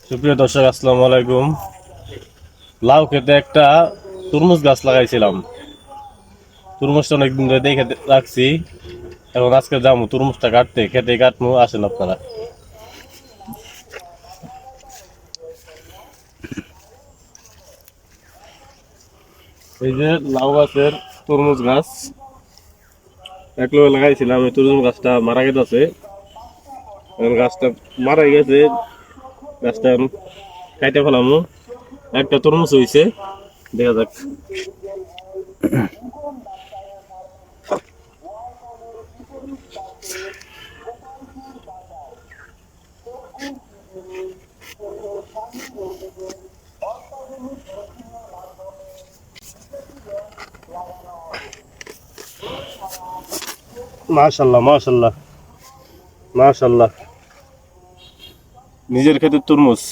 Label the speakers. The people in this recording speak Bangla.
Speaker 1: সুপ্রিয় দর্শক, আসসালামু আলাইকুম। লাউ খেতে একটা তরমুজ গাছ লাগাইছিলাম। তরমুজটা অনেকদিন ধরে দেখে রাখছি। এখন আজকে যাবো তরমুজটা কাটতে, খেতে কাটবো, আসেন আপনারা। এই যে লাউ গাছের তরমুজ গাছ এক লোক লাগাইছিলাম। এই তরমুজ গাছটা মারা গেছে। এখন গাছটা মারা গেছে, গাছটা কাইটে ফেলামু। একটা তরমুজ হইছে, দেখা যাক। মাশাল্লাহ মাশাল্লাহ মাশাল্লাহ, নিজের ক্ষেতের তরমুজ।